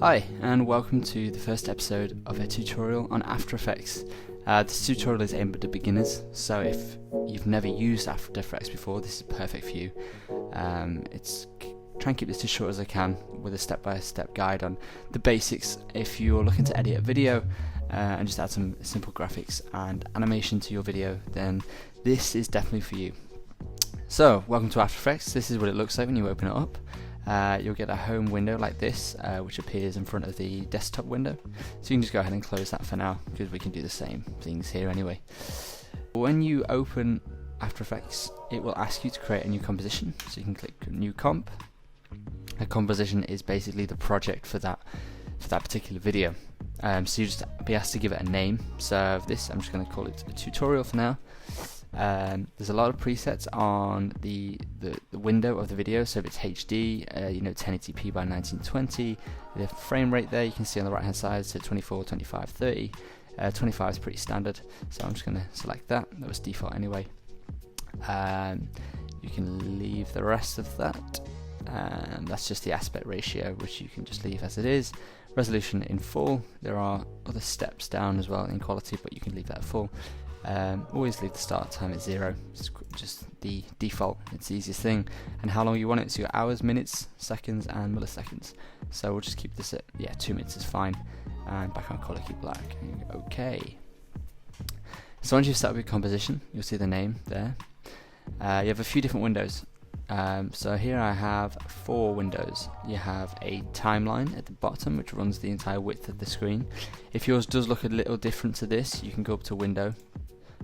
Hi, and welcome to the first episode of a tutorial on After Effects. This tutorial is aimed at the beginners, so if you've never used After Effects before, this is perfect for you. Try and keep this as short as I can with a step-by-step guide on the basics. If you're looking to edit a video and just add some simple graphics and animation to your video, then this is definitely for you. So, welcome to After Effects. This is what it looks like when you open it up. You'll get a home window like this, which appears in front of the desktop window. So you can just go ahead and close that for now, because we can do the same things here anyway. When you open After Effects, it will ask you to create a new composition. So you can click New Comp. A composition is basically the project for that particular video. So you just be asked to give it a name. So for this, I'm just going to call it a tutorial for now. There's a lot of presets on the window of the video, so if it's HD, 1080p by 1920, the frame rate there you can see on the right hand side, so 24, 25, 30. 25 is pretty standard, so I'm just going to select that. That was default anyway. You can leave the rest of that, and that's just the aspect ratio, which you can just leave as it is. Resolution in full. There are other steps down as well in quality, but you can leave that full. Always leave the start time at 0. It's just the default. It's the easiest thing. And how long you want it, so your hours, minutes, seconds and milliseconds. So we'll just keep this at 2 minutes is fine. And background color, keep black. Okay. So once you've set up your composition, you'll see the name there. You have a few different windows. So here I have 4 windows. You have a timeline at the bottom, which runs the entire width of the screen. If yours does look a little different to this, you can go up to Window,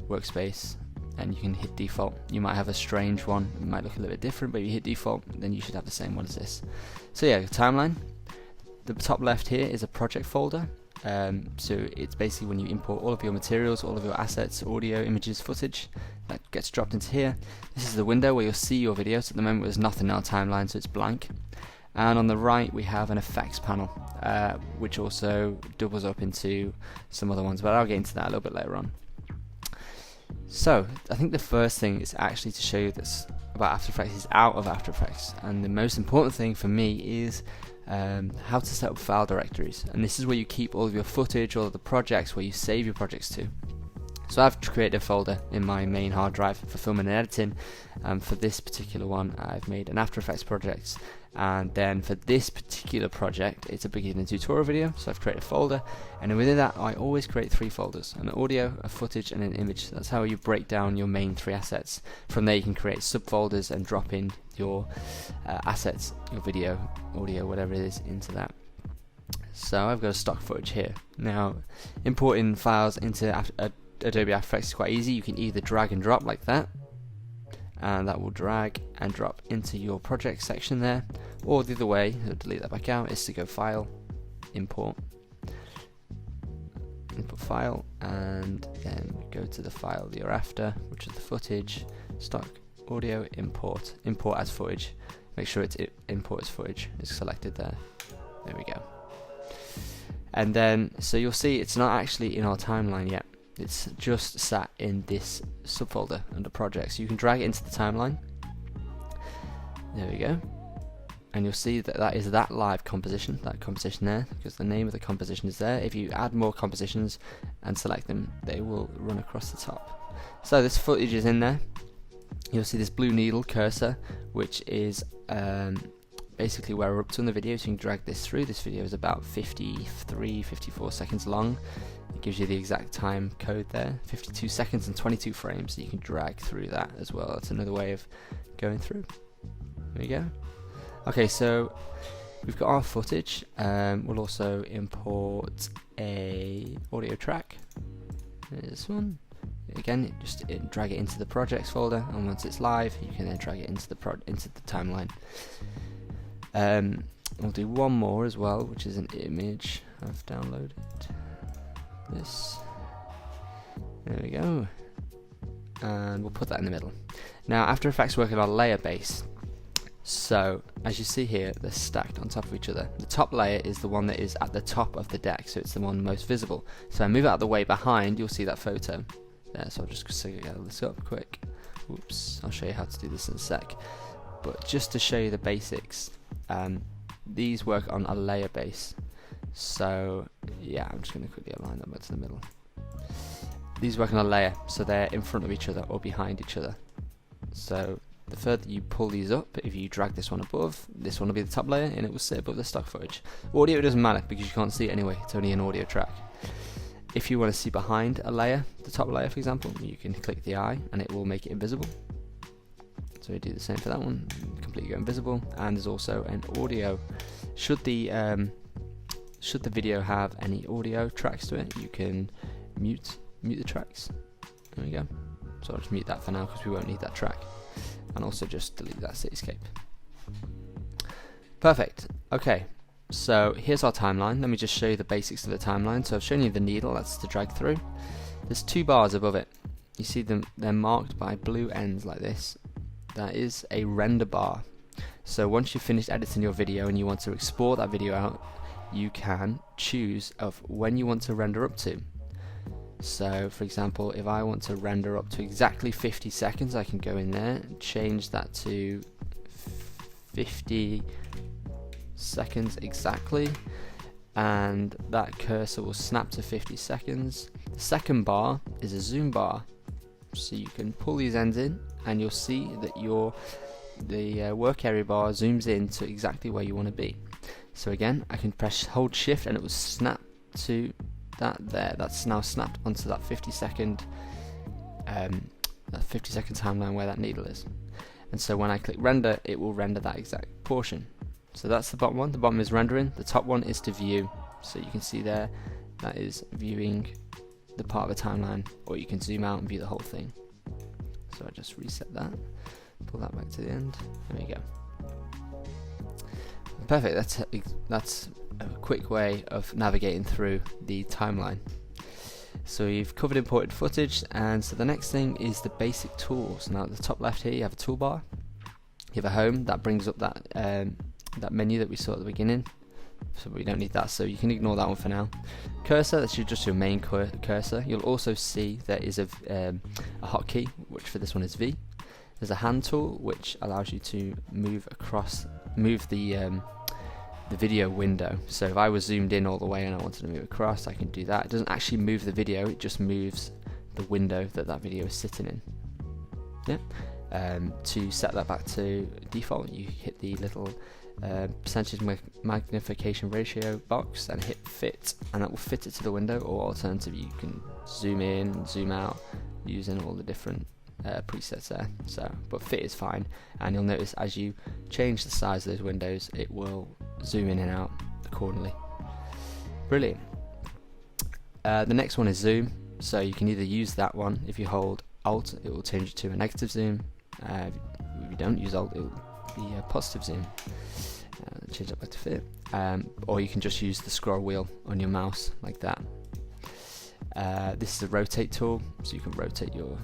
Workspace, and you can hit default. You might have a strange one, it might look a little bit different, but if you hit default, then you should have the same one as this. So yeah, timeline. The top left here is a project folder. So it's basically when you import all of your materials, all of your assets, audio, images, footage, that gets dropped into here. This is the window where you'll see your videos. At the moment there's nothing in our timeline, so it's blank. And on the right we have an effects panel, which also doubles up into some other ones, but I'll get into that a little bit later on. So I think the first thing is actually to show you this about After Effects is out of After Effects, and the most important thing for me is how to set up file directories. And this is where you keep all of your footage, all of the projects, where you save your projects to. So I've created a folder in my main hard drive for filming and editing. For this particular one, I've made an After Effects project, and then for this particular project, it's a beginner tutorial video. So I've created a folder, and within that, I always create 3 folders: an audio, a footage, and an image. That's how you break down your main 3 assets. From there, you can create subfolders and drop in your assets, your video, audio, whatever it is, into that. So I've got a stock footage here. Now, importing files into Adobe After Effects is quite easy. You can either drag and drop like that, and that will drag and drop into your project section there, or the other way, I'll delete that back out, is to go File, Import File, and then go to the file that you're after, which is the footage, stock audio, import as footage. Make sure it's import as footage is selected there. There we go. And then, so you'll see it's not actually in our timeline yet. It's just sat in this subfolder under projects. You can drag it into the timeline. There we go. And you'll see that is that live composition, that composition there, because the name of the composition is there. If you add more compositions and select them, they will run across the top. So this footage is in there. You'll see this blue needle cursor, which is basically where we're up to in the video, so you can drag this through. This video is about 54 seconds long. It gives you the exact time code there, 52 seconds and 22 frames, so you can drag through that as well. That's another way of going through. There we go. Okay, so we've got our footage. We'll also import a audio track. There's this one. Again, just drag it into the projects folder, and once it's live, you can then drag it into the timeline. We'll do one more as well, which is an image I've downloaded. This. There we go. And we'll put that in the middle. Now, After Effects working on layer base. So, as you see here, they're stacked on top of each other. The top layer is the one that is at the top of the deck, so it's the one most visible. So I move out of the way behind, you'll see that photo there. So I'll just gather this up quick. Oops, I'll show you how to do this in a sec. But just to show you the basics, these work on a layer base. So yeah, I'm just going to quickly align them back to the middle. These work on a layer, so they're in front of each other or behind each other. So the further you pull these up, if you drag this one above, this one will be the top layer and it will sit above the stock footage. Audio doesn't matter because you can't see it anyway, it's only an audio track. If you want to see behind a layer, the top layer for example, you can click the eye and it will make it invisible. So we do the same for that one, completely go invisible. And there's also an audio. Should the video have any audio tracks to it, you can mute the tracks. There we go. So I'll just mute that for now because we won't need that track. And also just delete that cityscape. Perfect. Okay, so here's our timeline. Let me just show you the basics of the timeline. So I've shown you the needle, that's to drag through. There's 2 bars above it. You see them, they're marked by blue ends like this. That is a render bar. So once you've finished editing your video and you want to export that video out, you can choose of when you want to render up to. So for example, if I want to render up to exactly 50 seconds, I can go in there and change that to 50 seconds exactly, and that cursor will snap to 50 seconds. The second bar is a zoom bar, so you can pull these ends in and you'll see that the work area bar zooms in to exactly where you want to be. So again, I can hold shift and it will snap to that there. That's now snapped onto that 50-second timeline where that needle is. And so when I click render, it will render that exact portion. So that's the bottom one. The bottom is rendering. The top one is to view. So you can see there, that is viewing the part of the timeline, or you can zoom out and view the whole thing. So I just reset that, pull that back to the end. There we go. Perfect. That's a quick way of navigating through the timeline. So you've covered imported footage, and so the next thing is the basic tools. Now at the top left here you have a toolbar, you have a home that brings up that that menu that we saw at the beginning, so we don't need that, so you can ignore that one for now. Cursor, that's just your main cursor. You'll also see there is a hotkey, which for this one is V. There's a hand tool which allows you to move the video window. So if I was zoomed in all the way and I wanted to move across, I can do that. It doesn't actually move the video, it just moves the window that video is sitting in. Yeah. To set that back to default, you hit the little percentage magnification ratio box and hit fit, and that will fit it to the window, or alternatively you can zoom in, zoom out using all the different presets there. So, but fit is fine, and you'll notice as you change the size of those windows, it will zoom in and out accordingly. Brilliant. The next one is zoom. So you can either use that one. If you hold Alt, it will change it to a negative zoom. If you don't use Alt, it will be a positive zoom. Change that back to fit. Or you can just use the scroll wheel on your mouse like that. This is a rotate tool, so you can rotate your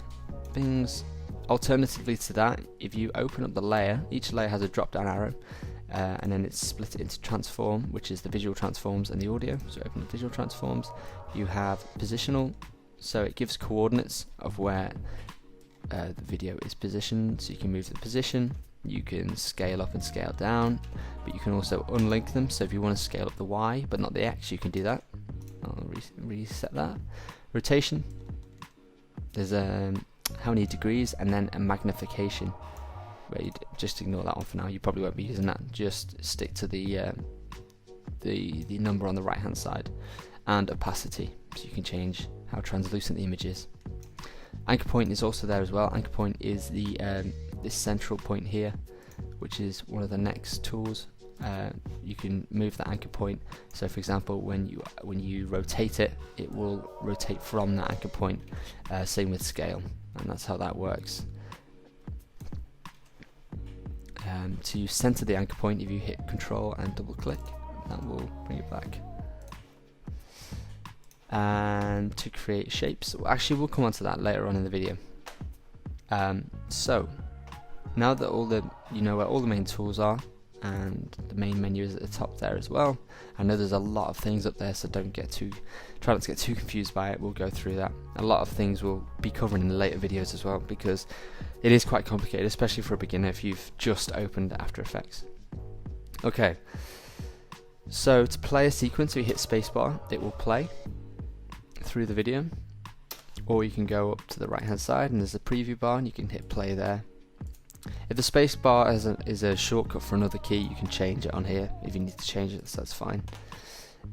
things. Alternatively to that, if you open up the layer, each layer has a drop down arrow, and then it's split it into transform, which is the visual transforms and the audio. So open the visual transforms. You have positional, so it gives coordinates of where the video is positioned, so you can move the position. You can scale up and scale down, but you can also unlink them. So if you want to scale up the Y but not the X, you can do that. I'll reset that. Rotation, there's how many degrees, and then a magnification, where you just ignore that one for now. You probably won't be using that. Just stick to the number on the right hand side. And opacity, so you can change how translucent the image is. Anchor point is also there as well. Anchor point is the this central point here, which is one of the next tools. You can move the anchor point. So for example, when you rotate it, it will rotate from that anchor point. Same with scale, and that's how that works. To center the anchor point, if you hit Control and double click, that will bring it back. And to create shapes, actually we'll come on to that later on in the video. So now that you know where all the main tools are, and the main menu is at the top there as well. I know there's a lot of things up there, so try not to get too confused by it. We'll go through that. A lot of things we'll be covering in the later videos as well, because it is quite complicated, especially for a beginner if you've just opened After Effects. Okay, So to play a sequence, you hit spacebar, it will play through the video, or you can go up to the right hand side and there's a preview bar and you can hit play there. If the space bar is a shortcut for another key, you can change it on here if you need to change it, so that's fine.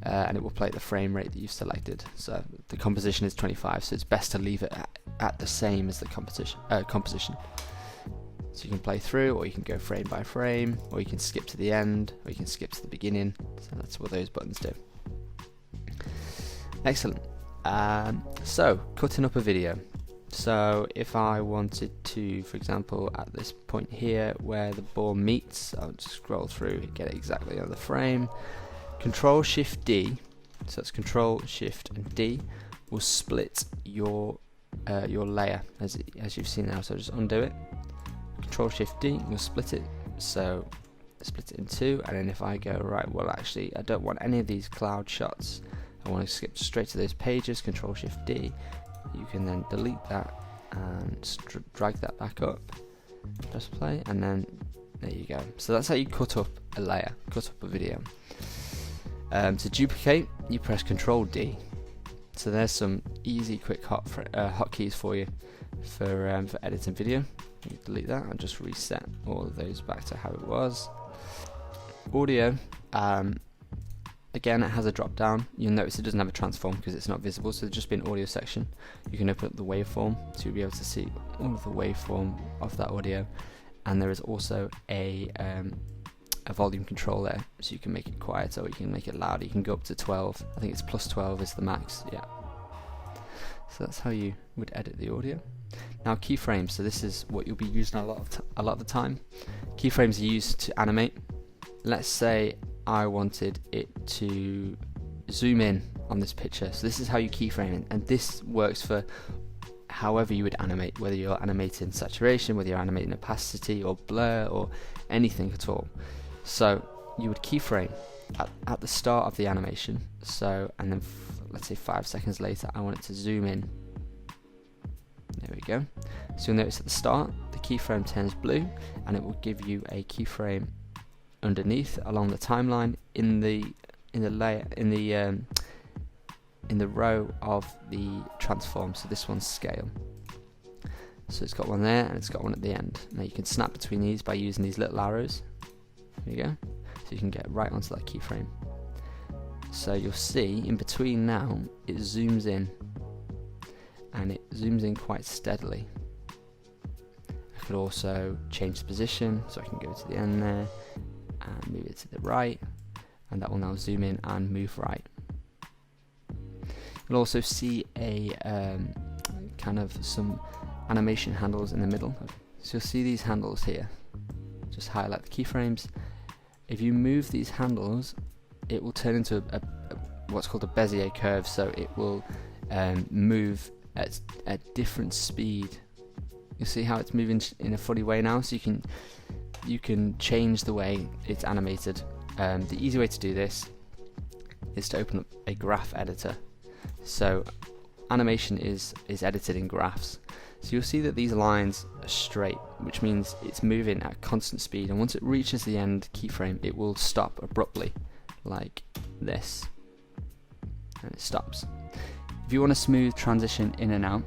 And it will play at the frame rate that you've selected. So the composition is 25, so it's best to leave it at the same as the composition. So you can play through, or you can go frame by frame, or you can skip to the end, or you can skip to the beginning. So that's what those buttons do. Excellent. So cutting up a video. So if I wanted to, for example, at this point here where the ball meets, I'll just scroll through and get it exactly on the frame. Control Shift D, so it's Control Shift and D, will split your layer as you've seen now. So just undo it. Control Shift D will split it. So split it in two, and then if I go right, well actually I don't want any of these cloud shots. I want to skip straight to those pages. Control Shift D. You can then delete that and drag that back up. Press play, and then there you go. So that's how you cut up a layer, cut up a video. To duplicate, you press Control D. So there's some easy, quick hotkeys for you for editing video. You delete that and just reset all of those back to how it was. Audio. Again, it has a drop down. You'll notice it doesn't have a transform because it's not visible, so there's just be an audio section. You can open up the waveform, so you'll be able to see all of the waveform of that audio. And there is also a volume control there, so you can make it quieter or you can make it louder. You can go up to 12. I think it's plus 12 is the max. Yeah. So that's how you would edit the audio. Now keyframes. So this is what you'll be using a lot of the time. Keyframes are used to animate. Let's say I wanted it to zoom in on this picture. So this is how you keyframe it, and this works for however you would animate, whether you're animating saturation, whether you're animating opacity or blur or anything at all. So you would keyframe at the start of the animation. So, and then let's say 5 seconds later I want it to zoom in. There we go. So you'll notice at the start the keyframe turns blue, and it will give you a keyframe underneath along the timeline in the layer in the row of the transform. So this one's scale. So it's got one there and it's got one at the end. Now you can snap between these by using these little arrows. There you go. So you can get right onto that keyframe. So you'll see in between now it zooms in, and it zooms in quite steadily. I could also change the position, so I can go to the end there and move it to the right, and that will now zoom in and move right. You'll also see a kind of some animation handles in the middle. So you'll see these handles here. Just highlight the keyframes. If you move these handles, it will turn into what's called a Bezier curve. So it will move at a different speed. You'll see how it's moving in a funny way now. So you can change the way it's animated. The easy way to do this is to open up a graph editor. So animation is edited in graphs. So you'll see that these lines are straight, which means it's moving at constant speed, and once it reaches the end keyframe it will stop abruptly like this, and it stops. If you want a smooth transition in and out,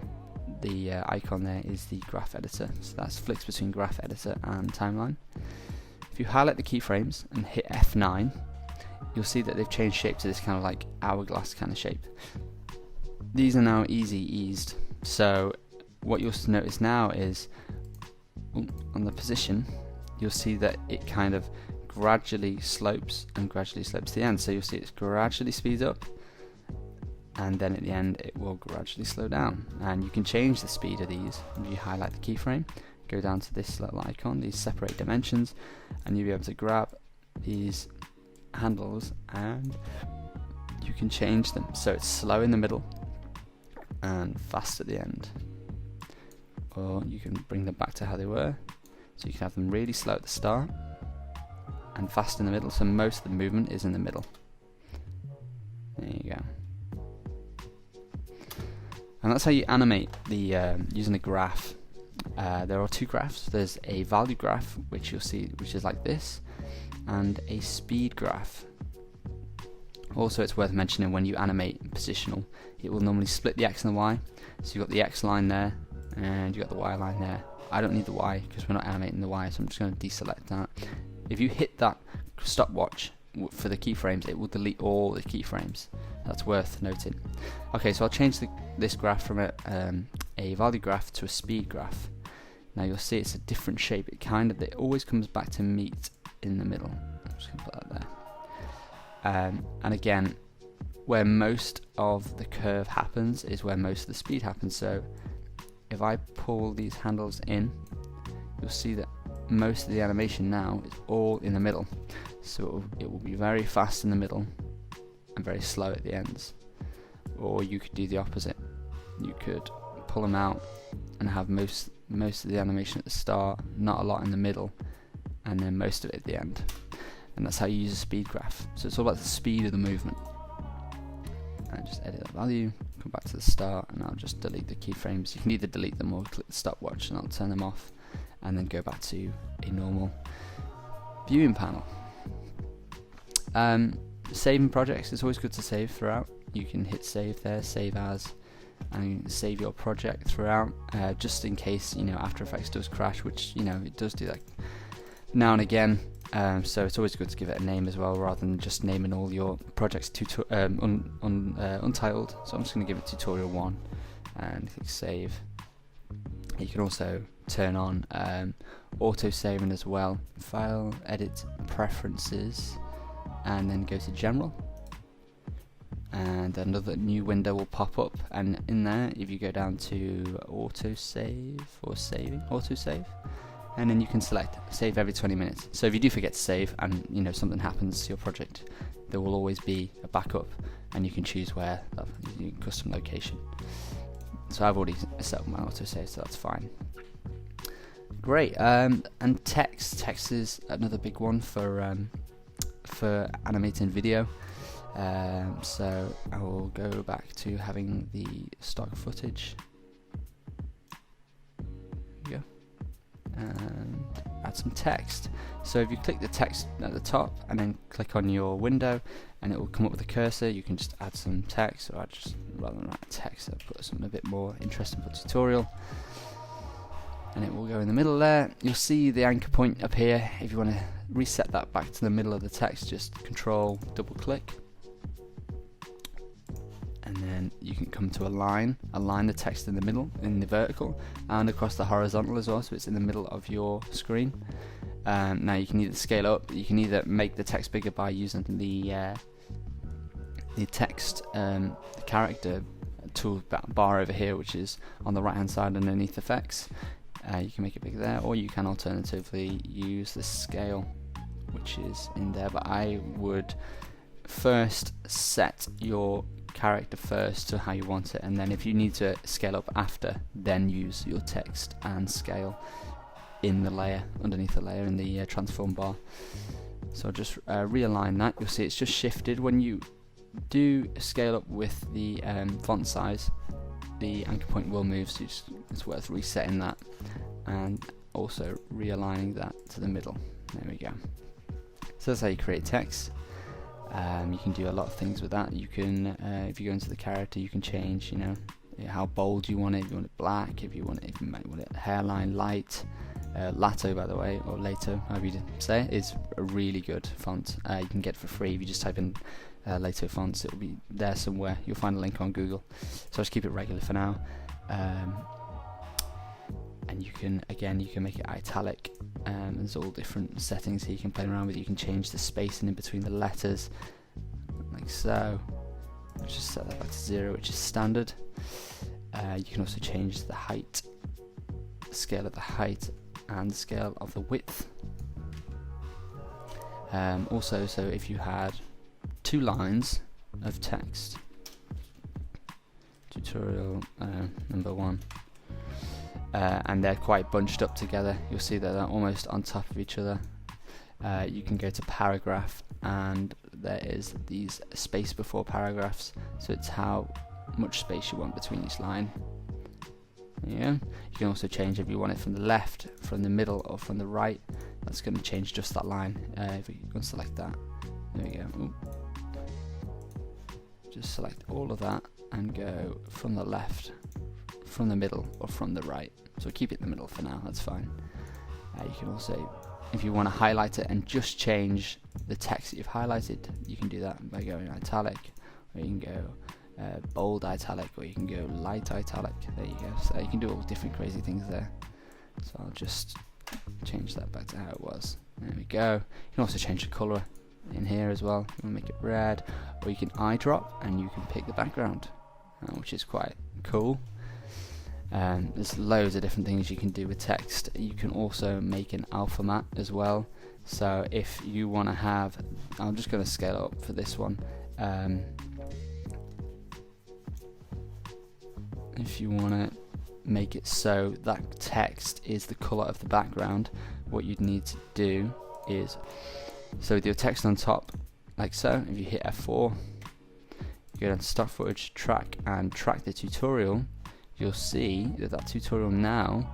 the icon there is the graph editor. So that's flicks between graph editor and timeline. If you highlight the keyframes and hit F9, you'll see that they've changed shape to this kind of like hourglass kind of shape. These are now easy eased. So what you'll notice now is on the position, you'll see that it kind of gradually slopes and gradually slopes to the end. So you'll see it gradually speeds up, and then at the end it will gradually slow down. And you can change the speed of these. If you highlight the keyframe, go down to this little icon, these separate dimensions, and you'll be able to grab these handles and you can change them. So it's slow in the middle and fast at the end. Or you can bring them back to how they were. So you can have them really slow at the start and fast in the middle, so most of the movement is in the middle. There you go. And that's how you animate the using a graph. There are two graphs. There's a value graph, which you'll see, which is like this, and a speed graph, Also, it's worth mentioning when you animate positional, it will normally split the X and the Y. So you've got the X line there, and you've got the Y line there. I don't need the Y because we're not animating the Y, so I'm just going to deselect that. If you hit that stopwatch for the keyframes, it will delete all the keyframes. That's worth noting. Okay, so I'll change this graph from a value graph to a speed graph. Now you'll see it's a different shape. It always comes back to meet in the middle. I'm just going to put that there. And again, where most of the curve happens is where most of the speed happens. So if I pull these handles in, you'll see that most of the animation now is all in the middle. So it will be very fast in the middle and very slow at the ends. Or you could do the opposite. You could pull them out and have most of the animation at the start, not a lot in the middle, and then most of it at the end. And that's how you use a speed graph. So it's all about the speed of the movement. And just edit that value, come back to the start, and I'll just delete the keyframes. You can either delete them or click the stopwatch and I'll turn them off, and then go back to a normal viewing panel. Saving projects, it's always good to save throughout. You can hit save there, save as, and save your project throughout, just in case, After Effects does crash, which, it does do that now and again. So it's always good to give it a name as well, rather than just naming all your projects untitled. So I'm just going to give it tutorial 1 and click save. You can also turn on auto saving as well. File, edit, preferences, and then go to general, and another new window will pop up, and in there, if you go down to auto save or saving, auto save, and then you can select save every 20 minutes. So if you do forget to save and something happens to your project, there will always be a backup, and you can choose where custom location. So I've already set up my auto save, so that's fine. Great. And text is another big one for animating video. So I will go back to having the stock footage. There we go. And add some text. So if you click the text at the top and then click on your window, and it will come up with a cursor, you can just add some text, or rather than write text, I'll put something a bit more interesting for tutorial. And it will go in the middle there. You'll see the anchor point up here. If you want to reset that back to the middle of the text, just control double click, and then you can come to align the text in the middle, in the vertical, and across the horizontal as well, so it's in the middle of your screen. Now you can either scale up, you can either make the text bigger by using the text, the character tool bar over here, which is on the right hand side underneath effects. You can make it bigger there, or you can alternatively use the scale, which is in there, but I would first set your character first to how you want it, and then if you need to scale up after, then use your text and scale in the layer, underneath the layer in the transform bar. So I'll just realign that. You'll see it's just shifted. When you do scale up with the font size, the anchor point will move, so it's worth resetting that and also realigning that to the middle. There we go. So that's how you create text. You can do a lot of things with that. You can, if you go into the character, you can change, how bold you want it. If you want it black, if you might want it hairline light. Lato, by the way, or Lato, however you say it, is a really good font. You can get it for free if you just type in Lato fonts. It will be there somewhere. You'll find a link on Google. So I'll just keep it regular for now. And you can make it italic. There's all different settings here you can play around with. You can change the spacing in between the letters, like so. Let's just set that back to 0, which is standard. You can also change the height, the scale of the height, and the scale of the width. Also, so if you had 2 lines of text, tutorial number 1, and they're quite bunched up together, you'll see that they're almost on top of each other. You can go to paragraph, and there is these space before paragraphs, so it's how much space you want between each line. Yeah. You can also change if you want it from the left, from the middle, or from the right. That's going to change just that line. If we go and select that, there we go. Ooh. just select all of that and go from the left, from the middle, or from the right. So keep it in the middle for now, that's fine. You can also, if you want to highlight it and just change the text that you've highlighted, you can do that by going italic, or you can go bold italic, or you can go light italic. There you go. So you can do all different crazy things there. So I'll just change that back to how it was. There we go. You can also change the colour in here as well. You want to make it red, or you can eyedrop and you can pick the background, which is quite cool. There's loads of different things you can do with text. You can also make an alpha matte as well. So if you want to have, I'm just going to scale it up for this one. If you want to make it so that text is the colour of the background, what you'd need to do is, so with your text on top, like so, if you hit F4, you go down to stock footage, track, and track the tutorial, you'll see that that tutorial now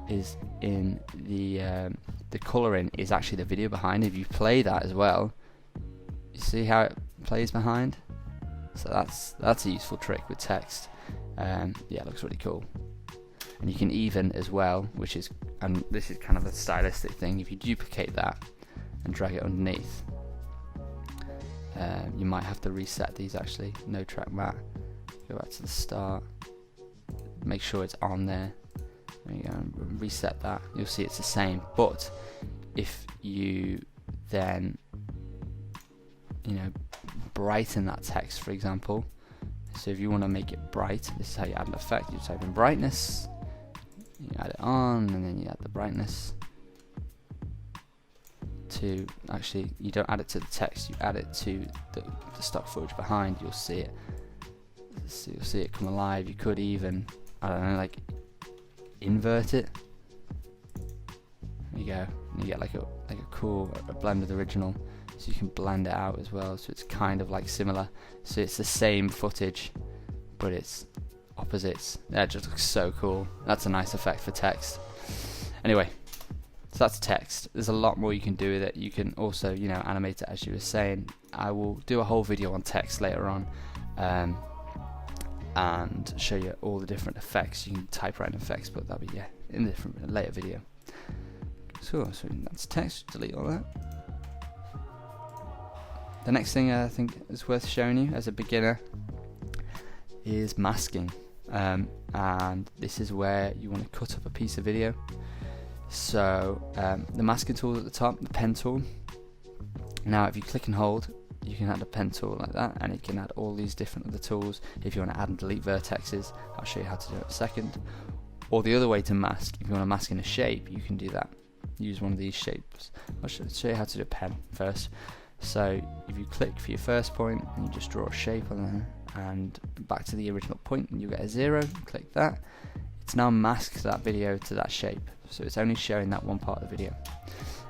is in the colouring is actually the video behind. If you play that as well, you see how it plays behind. So that's a useful trick with text. Yeah, it looks really cool. And you can even as well, which is, and this is kind of a stylistic thing, if you duplicate that and drag it underneath, you might have to reset these actually. No track matte, go back to the start, make sure it's on there. There you go, and reset that. You'll see it's the same, but if you then, you know, brighten that text, for example, so if you want to make it bright, this is how you add an effect. You type in brightness, you add it on, and then you add the brightness to, actually you don't add it to the text, you add it to the stock footage behind. You'll see it. So you'll see it come alive. You could even, I don't know, like invert it. There you go. And you get like a cool blend of the original. So you can blend it out as well. So it's kind of like similar. So it's the same footage, but it's opposites. That just looks so cool. That's a nice effect for text. Anyway, so that's text. There's a lot more you can do with it. You can also, you know, animate it as you were saying. I will do a whole video on text later on. And show you all the different effects. You can typewrite effects, but that'll be in a later video. So that's text. Delete all that. The next thing I think is worth showing you as a beginner is masking, and this is where you want to cut up a piece of video. So the masking tool at the top, the pen tool. Now if you click and hold, you can add a pen tool like that, and it can add all these different other tools. If you want to add and delete vertexes, I'll show you how to do it in a second. Or the other way to mask, if you want to mask in a shape, you can do that. Use one of these shapes. I'll show you how to do a pen first. So if you click for your first point and you just draw a shape on there and back to the original point, and you get a 0, click that. It's now masked that video to that shape, so it's only showing that one part of the video.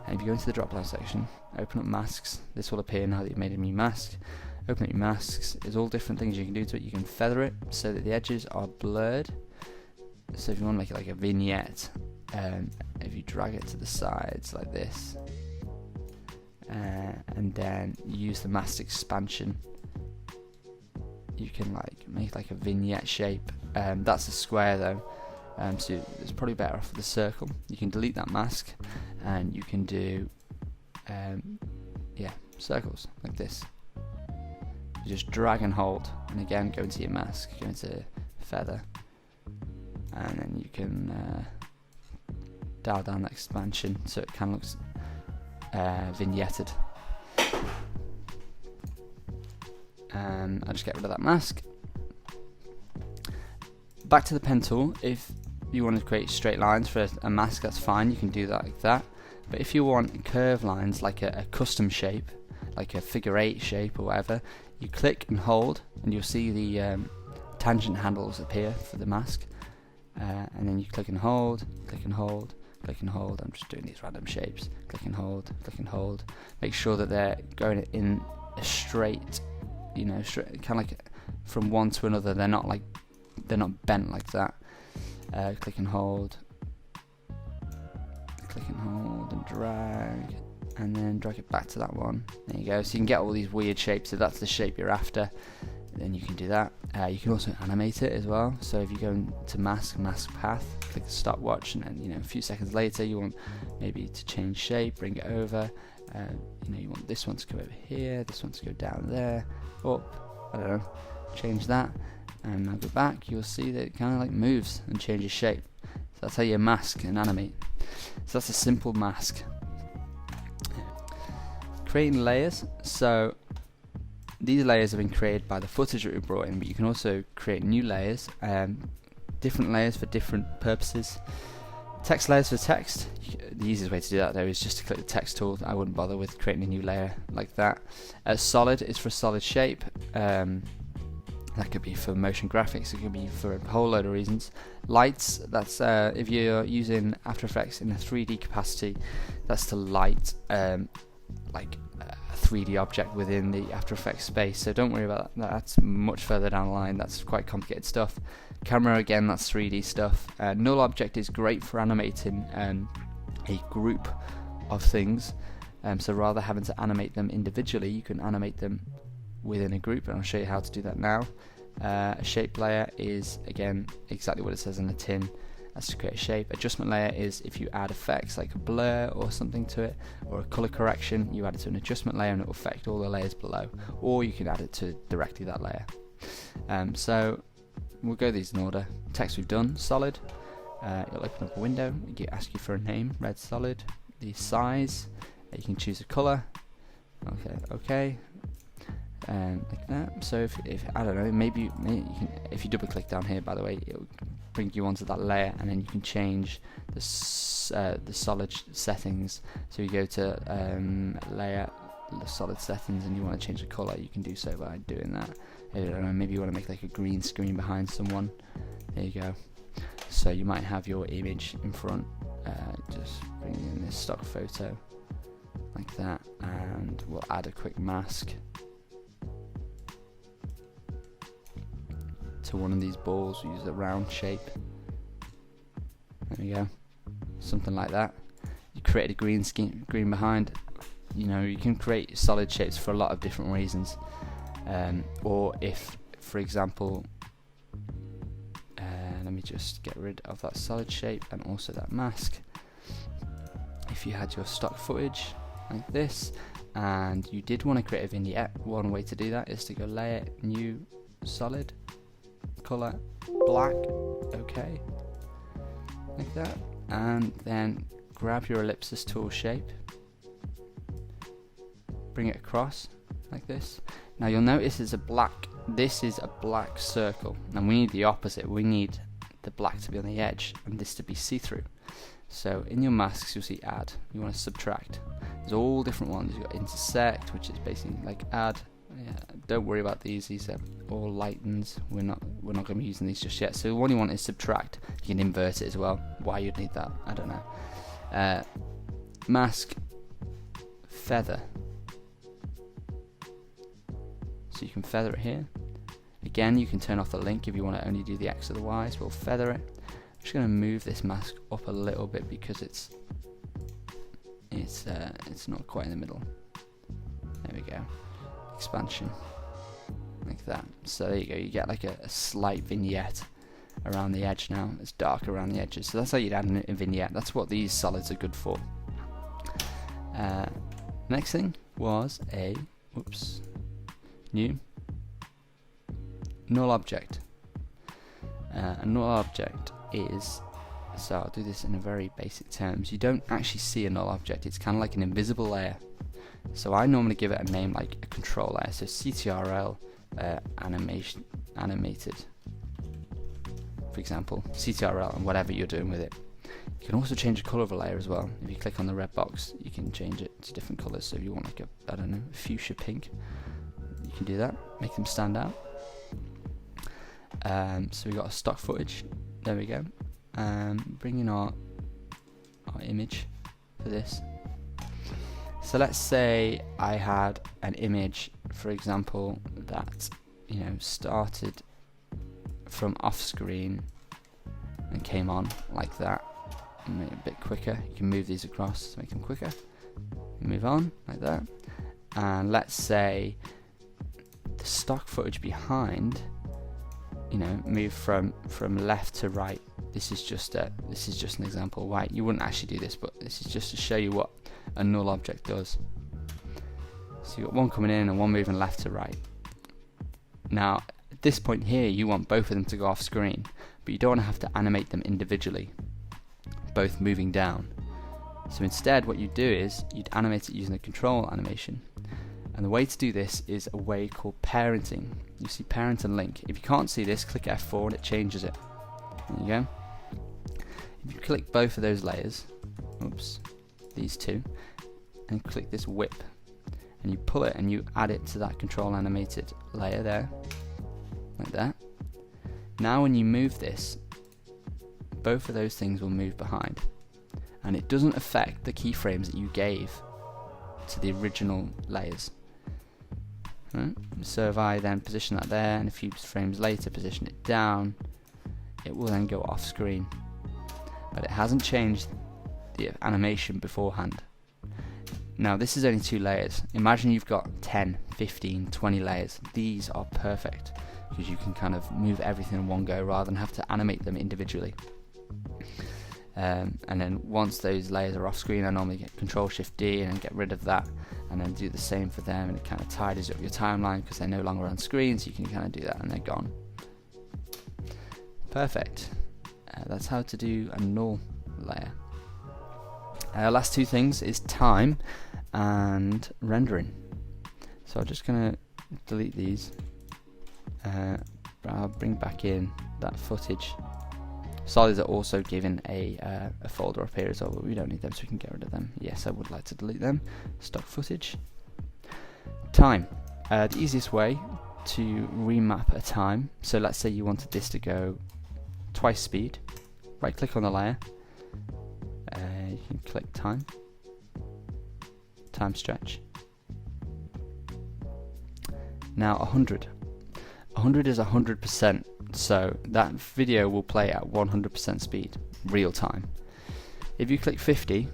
And if you go into the drop down section, open up masks, this will appear now that you've made a new mask. Open up your masks. There's all different things you can do to it. You can feather it so that the edges are blurred. So if you want to make it like a vignette, if you drag it to the sides like this, and then use the mask expansion, you can like make like a vignette shape. That's a square though, so it's probably better off with the circle. You can delete that mask and you can do circles like this. You just drag and hold, and again go into your mask, go into feather, and then you can dial down that expansion so it kind of looks vignetted. I'll just get rid of that mask. Back to the pen tool. If you want to create straight lines for a mask, that's fine, you can do that like that. But if you want curved lines, like a custom shape, like a figure 8 shape or whatever, you click and hold and you'll see the tangent handles appear for the mask, and then you click and hold, click and hold, click and hold. I'm just doing these random shapes. Click and hold, click and hold. Make sure that they're going in a straight, you know, straight, kind of like from one to another. They're not bent like that. Click and hold, click and hold, and drag, and then drag it back to that one. There you go. So you can get all these weird shapes if that's the shape you're after. then you can do that. You can also animate it as well. So if you go into mask path, click the stopwatch, and then a few seconds later you want maybe to change shape, bring it over. You want this one to go over here, this one to go down there, up, I don't know, change that, and now go back. You'll see that it kind of like moves and changes shape. So that's how you mask and animate. So that's a simple mask. Creating layers. So these layers have been created by the footage that we brought in, but you can also create new layers, different layers for different purposes. Text layers for text. The easiest way to do that though is just to click the text tool. I wouldn't bother with creating a new layer like that. Solid is for a solid shape. That could be for motion graphics, it could be for a whole load of reasons. Lights, that's if you're using After Effects in a 3D capacity, that's to light like a 3D object within the After Effects space, so don't worry about that. That's much further down the line, that's quite complicated stuff. Camera, again, that's 3D stuff. Null object is great for animating a group of things, so rather having to animate them individually, you can animate them within a group, and I'll show you how to do that now. A shape layer is, again, exactly what it says on the tin. That's to create a shape. Adjustment layer is if you add effects like a blur or something to it, or a color correction, you add it to an adjustment layer and it will affect all the layers below, or you can add it to directly that layer. So we'll go these in order. Text we've done, solid. It'll open up a window, it'll ask you for a name, red solid. The size, you can choose a color. Okay. Like that. So if I don't know, maybe you can, if you double click down here, by the way, it'll bring you onto that layer, and then you can change the solid settings. So you go to layer, the solid settings, and you want to change the color, you can do so by doing that. I don't know, maybe you want to make like a green screen behind someone. There you go. So you might have your image in front, just bring in this stock photo like that, and we'll add a quick mask to one of these balls. We use a round shape. There we go, something like that. You create a green behind. You can create solid shapes for a lot of different reasons. Or if, for example, let me just get rid of that solid shape and also that mask. If you had your stock footage like this, and you did want to create a vignette, one way to do that is to go layer, new, solid, color, black, okay, like that, and then grab your ellipsis tool shape, bring it across like this. Now you'll notice this is a black circle, and we need the opposite. We need the black to be on the edge and this to be see-through. So in your masks you'll see add, you want to subtract. There's all different ones. You've got intersect, which is basically like add. Yeah, don't worry about these are all lightens. We're not going to be using these just yet. So the one you want is subtract. You can invert it as well. Why you'd need that, I don't know. Mask, feather. So you can feather it here. Again, you can turn off the link if you want to only do the X or the Y's. We'll feather it. I'm just going to move this mask up a little bit because it's not quite in the middle. There we go. Expansion, like that. So there you go. You get like a slight vignette around the edge now. It's dark around the edges. So that's how you'd add a vignette. That's what these solids are good for. Next thing was a new null object. A null object is, so I'll do this in a very basic terms. You don't actually see a null object. It's kind of like an invisible layer. So I normally give it a name like a control layer. So CTRL animated, for example, CTRL, and whatever you're doing with it. You can also change the color of a layer as well. If you click on the red box, you can change it to different colors. So if you want like a, I don't know, fuchsia pink, you can do that. Make them stand out. So we got a stock footage. There we go. Bring in our image for this. So let's say I had an image, for example, that started from off screen and came on like that. And make it a bit quicker. You can move these across to make them quicker. Move on like that. And let's say the stock footage behind, you know, move from left to right. This is just an example. Why you wouldn't actually do this, but this is just to show you what a null object does. So you've got one coming in and one moving left to right. Now at this point here, you want both of them to go off screen, but you don't want to have to animate them individually, both moving down. So instead what you do is you'd animate it using a control animation. And the way to do this is a way called parenting. You see parent and link. If you can't see this, click F4 and it changes it. There you go. If you click both of those layers, oops, these two, and click this whip, and you pull it and you add it to that control animated layer there, like that. Now when you move this, both of those things will move behind, and it doesn't affect the keyframes that you gave to the original layers. Right? So if I then position that there, and a few frames later position it down, it will then go off screen, but it hasn't changed the animation beforehand. Now this is only 2 layers. Imagine you've got 10, 15, 20 layers. These are perfect because you can kind of move everything in one go rather than have to animate them individually. And then once those layers are off screen, I normally get Control-Shift-D and get rid of that, and then do the same for them, and it kind of tidies up your timeline because they're no longer on screen, so you can kind of do that and they're gone. Perfect. That's how to do a null layer. Last 2 things is time and rendering. So I'm just going to delete these. I'll bring back in that footage. Solids are also given a folder up here as well, but we don't need them, so we can get rid of them. Yes, I would like to delete them. Stock footage. Time. The easiest way to remap a time. So let's say you wanted this to go twice speed. Right click on the layer. You can click time. Time stretch. Now 100. 100 is 100%. So that video will play at 100% speed, real time. If you click 50,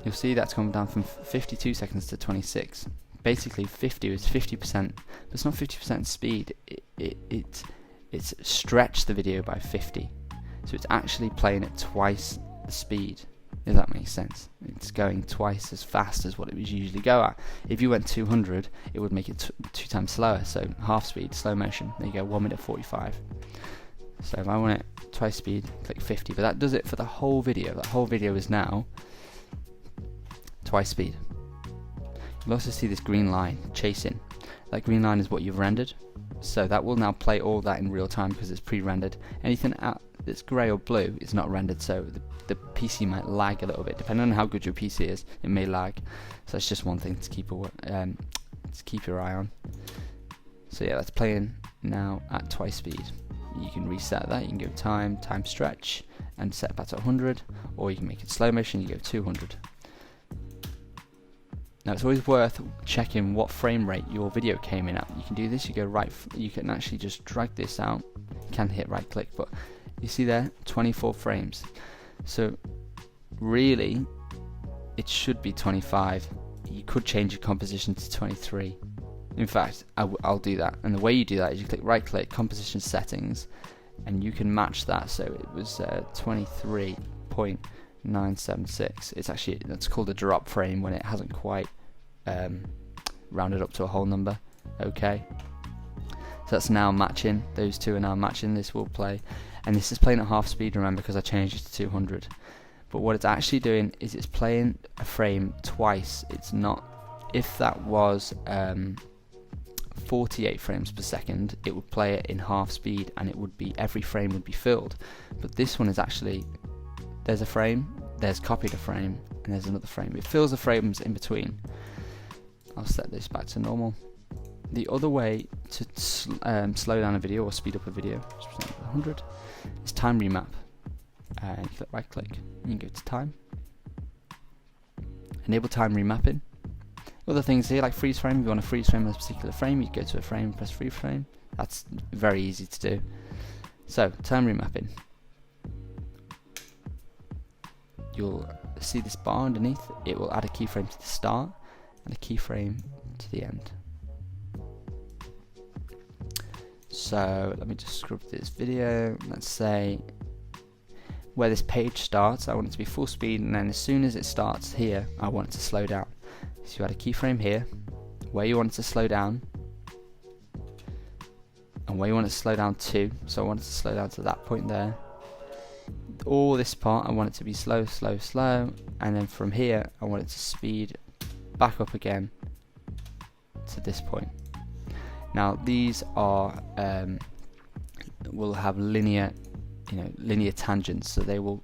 you'll see that's gone down from 52 seconds to 26. Basically 50 is 50%, but it's not 50% speed. It's stretched the video by 50. So it's actually playing at twice the speed, if that makes sense. It's going twice as fast as what it would usually go at. If you went 200, it would make it 2 times slower, so half speed, slow motion. There you go, 1 minute 45. So if I want it twice speed, click 50, but that does it for the whole video. That whole video is now twice speed. You'll also see this green line chasing. That green line is what you've rendered, so that will now play all that in real time because it's pre-rendered. Anything that's grey or blue is not rendered, so the PC might lag a little bit. Depending on how good your PC is, it may lag. So that's just one thing to keep your eye on. So yeah, that's playing now at twice speed. You can reset that. You can go time stretch, and set it back to 100, or you can make it slow motion. You go 200. Now it's always worth checking what frame rate your video came in at. You can do this. You go right. You can actually just drag this out. You can hit right click, but you see there 24 frames. So really, it should be 25. You could change your composition to 23. In fact, I'll do that. And the way you do that is you click right click, composition settings, and you can match that. So it was 23.976. It's actually, that's called a drop frame when it hasn't quite rounded up to a whole number. Okay. So that's now matching. Those two are now matching. This will play. And this is playing at half speed, remember, because I changed it to 200. But what it's actually doing is it's playing a frame twice. It's not, if that was 48 frames per second, it would play it in half speed, and it would be, every frame would be filled. But this one is actually, there's a frame, there's copied a frame, and there's another frame. It fills the frames in between. I'll set this back to normal. The other way to slow down a video or speed up a video, 100, is time remap. And you click right click, and you go to time. Enable time remapping. Other things here like freeze frame. If you want to freeze frame on a particular frame, you go to a frame, press freeze frame. That's very easy to do. So time remapping. You'll see this bar underneath. It will add a keyframe to the start and a keyframe to the end. So let me just scrub this video. Let's say where this page starts, I want it to be full speed, and then as soon as it starts here, I want it to slow down. So you add a keyframe here, where you want it to slow down, and where you want it to slow down to. So I want it to slow down to that point there. All this part, I want it to be slow, slow, slow, and then from here, I want it to speed back up again to this point. Now these are will have linear, linear tangents, so they will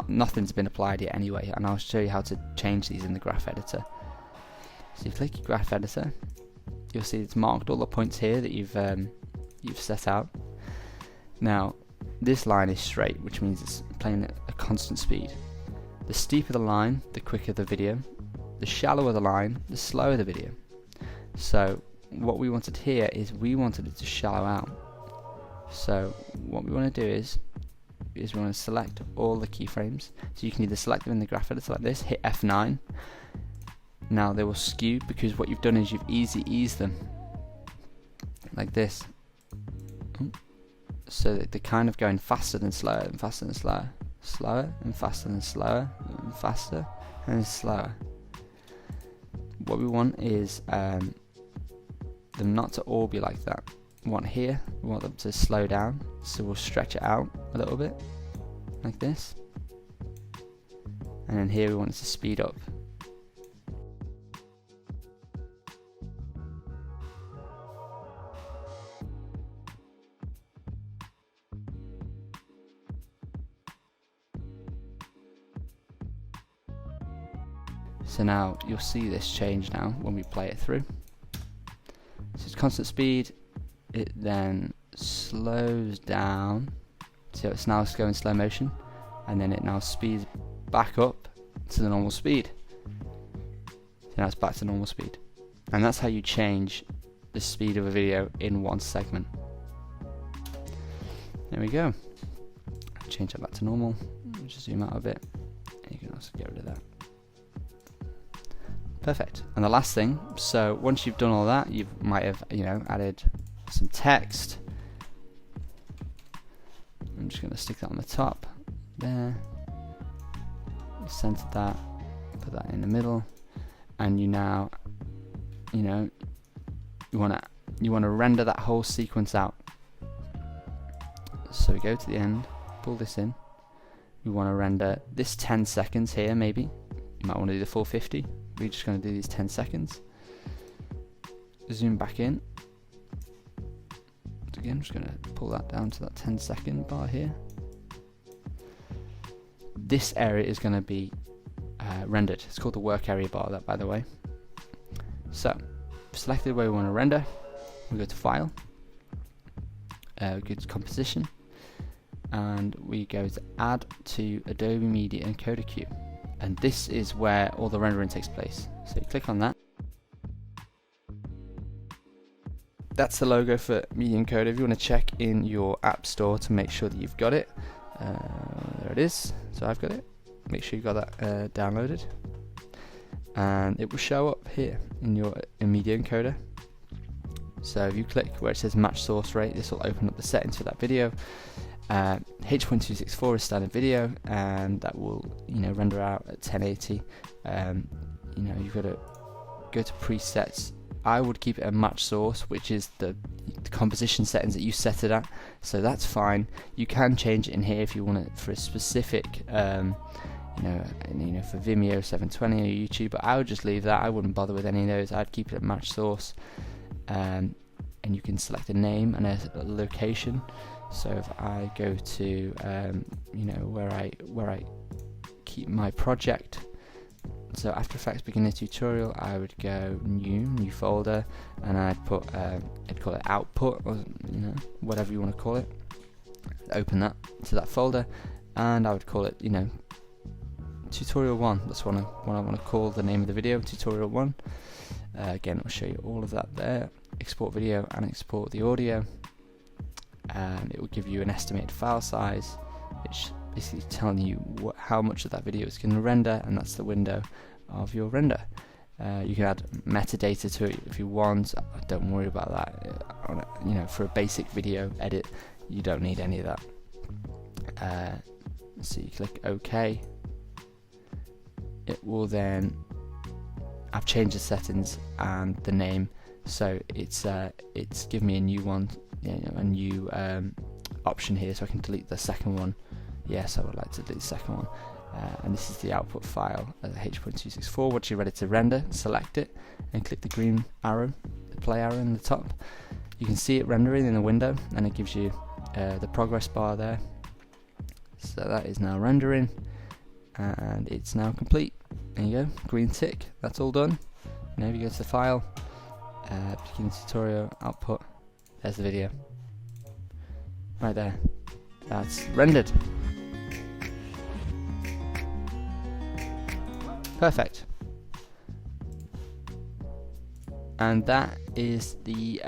nothing's been applied yet anyway, and I'll show you how to change these in the graph editor. So you click your graph editor, you'll see it's marked all the points here that you've set out. Now this line is straight, which means it's playing at a constant speed. The steeper the line, the quicker the video. The shallower the line, the slower the video. So what we wanted here is we wanted it to shallow out. So what we want to do is we want to select all the keyframes. So you can either select them in the graph editor like this, hit F9. Now they will skew because what you've done is you've eased them like this. So that they're kind of going faster than slower and faster than slower, slower and faster than slower and faster and slower. What we want is them not to all be like that. We want them to slow down, so we'll stretch it out a little bit like this, and then here we want it to speed up. So now you'll see this change now when we play it through. So it's constant speed, it then slows down, so it's now going slow motion, and then it now speeds back up to the normal speed. So now it's back to normal speed. And that's how you change the speed of a video in one segment. There we go. Change that back to normal, just zoom out a bit, and you can also get rid of that. Perfect. And the last thing, so once you've done all that, you might have added some text. I'm just going to stick that on the top there, center that, put that in the middle, and you now you want to render that whole sequence out. So we go to the end, pull this in, we want to render this 10 seconds here. Maybe you might want to do the full 50. We're just going to do these 10 seconds. Zoom back in. Again, I'm just going to pull that down to that 10-second bar here. This area is going to be rendered. It's called the work area bar, that by the way. So, selected where we want to render. We go to File. We go to Composition. And we go to Add to Adobe Media Encoder Queue. And this is where all the rendering takes place. So you click on that. That's the logo for Media Encoder. If you want to check in your app store to make sure that you've got it, there it is. So I've got it. Make sure you've got that downloaded, and it will show up here in Media Encoder. So if you click where it says Match Source Rate, this will open up the settings for that video. H.264 is standard video, and that will render out at 1080. You've got to go to presets. I would keep it a match source, which is the composition settings that you set it at, so that's fine. You can change it in here if you want it for a specific for Vimeo 720 or YouTube, but I would just leave that. I wouldn't bother with any of those. I'd keep it a match source, and you can select a name and a location. So if I go to where I keep my project, so After Effects beginner tutorial, I would go new folder, and I'd put I'd call it output, or whatever you want to call it. Open that to that folder, and I would call it tutorial 1. That's what I want to call the name of the video, tutorial 1. Again, I'll show you all of that there. Export video and export the audio. It will give you an estimated file size, which basically telling you how much of that video is going to render, and that's the window of your render. You can add metadata to it if you want. Don't worry about that. You know, for a basic video edit, you don't need any of that. So you click OK. It will then. I've changed the settings and the name, so it's given me a new one, a new option here, so I can delete the second one. Yes, I would like to delete the second one. And this is the output file, H.264. Once you're ready to render, select it and click the green arrow, the play arrow in the top. You can see it rendering in the window, and it gives you the progress bar there. So that is now rendering, and it's now complete. There you go, green tick, that's all done. Now if you go to the file, begin tutorial, output, there's the video. Right there, that's rendered. Perfect. And that is the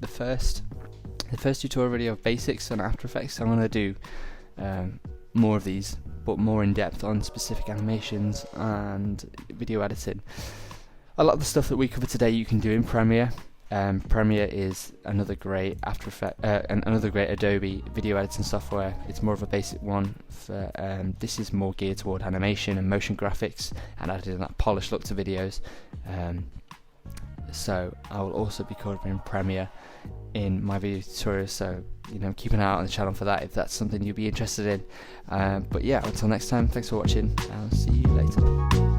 first tutorial video of basics on After Effects. I'm going to do more of these, but more in depth on specific animations and video editing. A lot of the stuff that we covered today you can do in Premiere. Premiere is another great another great Adobe video editing software. It's more of a basic one. This is more geared toward animation and motion graphics and adding that polished look to videos. So I will also be covering Premiere in my video tutorials, so keep an eye out on the channel for that if that's something you'd be interested in. But yeah, until next time, thanks for watching. I'll see you later.